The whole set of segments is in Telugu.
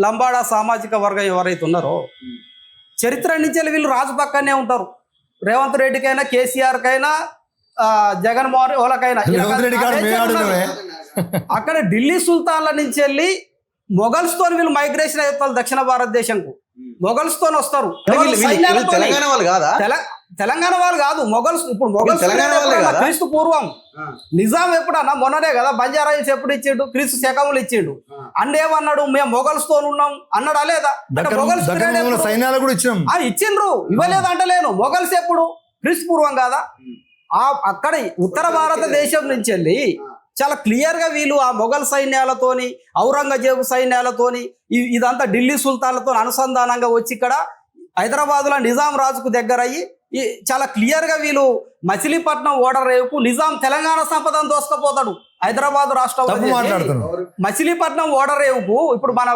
లంబాడా సామాజిక వర్గం ఎవరైతే ఉన్నారో చరిత్ర నుంచి వీళ్ళు రాజు పక్కనే ఉంటారు. రేవంత్ రెడ్డికైనా కేసీఆర్కైనా జగన్మోహన్ వాళ్ళకైనా అక్కడ ఢిల్లీ సుల్తాన్ల నుంచి వెళ్ళి మొఘల్స్తో వీళ్ళు మైగ్రేషన్ అవుతారు దక్షిణ భారతదేశంకు. మొఘల్స్తో వస్తారు. తెలంగాణ వాళ్ళు కాదా? తెలంగాణ వాళ్ళు కాదు, మొఘల్స్. ఇప్పుడు మొఘల్స్ క్రీస్తు పూర్వం. నిజాం ఎప్పుడన్నా మొన్ననే కదా బంజారా హిల్స్ ఎప్పుడు ఇచ్చిండు, క్రీస్తు శకములు ఇచ్చిండు. అండేమన్నాడు, మేము మొఘల్స్ తో ఉన్నాం అన్నాడా లేదా? మొఘల్స్ ఇచ్చిండ్రు, ఇవ్వలేదు అంటలేను. మొఘల్స్ ఎప్పుడు క్రీస్తు పూర్వం కాదా? అక్కడ ఉత్తర భారతదేశం నుంచి వెళ్ళి చాలా క్లియర్ గా వీళ్ళు ఆ మొఘల్ సైన్యాలతోని ఔరంగజేబు సైన్యాలతోని ఇదంతా ఢిల్లీ సుల్తాన్లతో అనుసంధానంగా వచ్చి ఇక్కడ హైదరాబాద్లో నిజాం రాజుకు దగ్గర అయ్యి చాలా క్లియర్ గా వీళ్ళు మచిలీపట్నం ఓడర్ రేపు నిజాం తెలంగాణ సంపదను దోసుకపోతాడు. హైదరాబాద్ రాష్ట్రం మచిలీపట్నం ఓడర్ రేవుకు ఇప్పుడు మన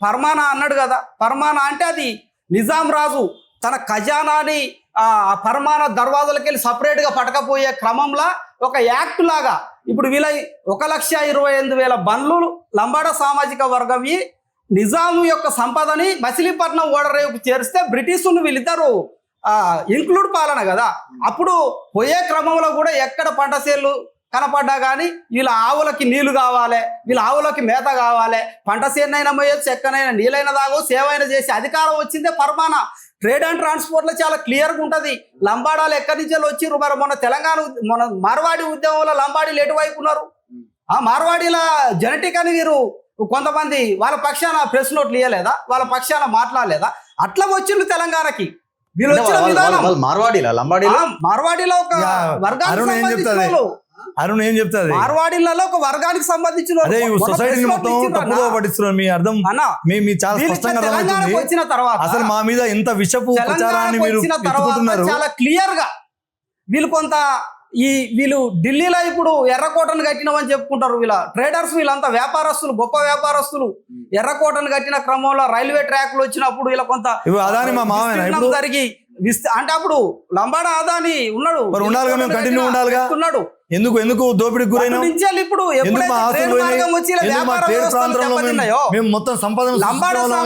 ఫర్మానా అన్నాడు కదా, ఫర్మానా అంటే అది నిజాం రాజు తన ఖజానాని ఆ ఫర్మానా దర్వాజలకి వెళ్ళి సపరేట్ గా పట్టకపోయే క్రమంలో ఒక యాక్ట్ లాగా ఇప్పుడు వీళ్ళ 1,28,000 బండ్లు లంబాడా సామాజిక వర్గం నిజాం యొక్క సంపదని మచిలీపట్నం ఓడరేవుకు చేరిస్తే బ్రిటిషులు వీళ్ళిద్దరు ఇంక్లూడ్ పాలన కదా. అప్పుడు పోయే క్రమంలో కూడా ఎక్కడ పంట చేలు కనపడ్డా కానీ వీళ్ళ ఆవులకి నీళ్లు కావాలి, వీళ్ళ ఆవులకి మేత కావాలి, పంట చేనైనా పోయొచ్చు, ఎక్కనైనా నీళ్ళైనా తాగో, సేవైనా చేసి అధికారం వచ్చిందే పరమానా. ట్రేడ్ అండ్ ట్రాన్స్పోర్ట్ లో చాలా క్లియర్గా ఉంటుంది. లంబాడాలు ఎక్కడి నుంచి వచ్చిర్రు? మరి మొన్న మార్వాడి ఉద్యమంలో లంబాడీలు ఎటువైపు ఉన్నారు? ఆ మార్వాడీల జెనెటిక్ అని వీరు కొంతమంది వాళ్ళ పక్షాన ప్రెస్ నోట్లు ఇవ్వలేదా, వాళ్ళ పక్షాన మాట్లాడలేదా? అట్లా వచ్చిండ్రు తెలంగాణకి. వీళ్ళు వచ్చిన విధానం మార్వాడీలో ఒక వర్గానికి సంబంధించిన అరుణ్ ఏం చెప్తాది, మార్వాడీలలో ఒక వర్గానికి సంబంధించిన వచ్చిన తర్వాత అసలు మా మీద ఎంత విషపు ప్రచారాన్ని మీరు చాలా క్లియర్ గా వీళ్ళు కొంత వీళ్ళు ఢిల్లీలో ఇప్పుడు ఎర్రకోటను కట్టినవని చెప్పుకుంటారు. వీళ్ళ ట్రేడర్స్ వీళ్ళంతా వ్యాపారస్తులు, గొప్ప వ్యాపారస్తులు. ఎర్రకోటను కట్టిన క్రమంలో రైల్వే ట్రాక్లు వచ్చినప్పుడు వీళ్ళ కొంత జరిగి అంటే అప్పుడు లంబాడా అదాని ఉన్నాడు, ఉన్నాడు. ఎందుకు దోపిడీకి గురైన ఇప్పుడు మొత్తం సంపాదన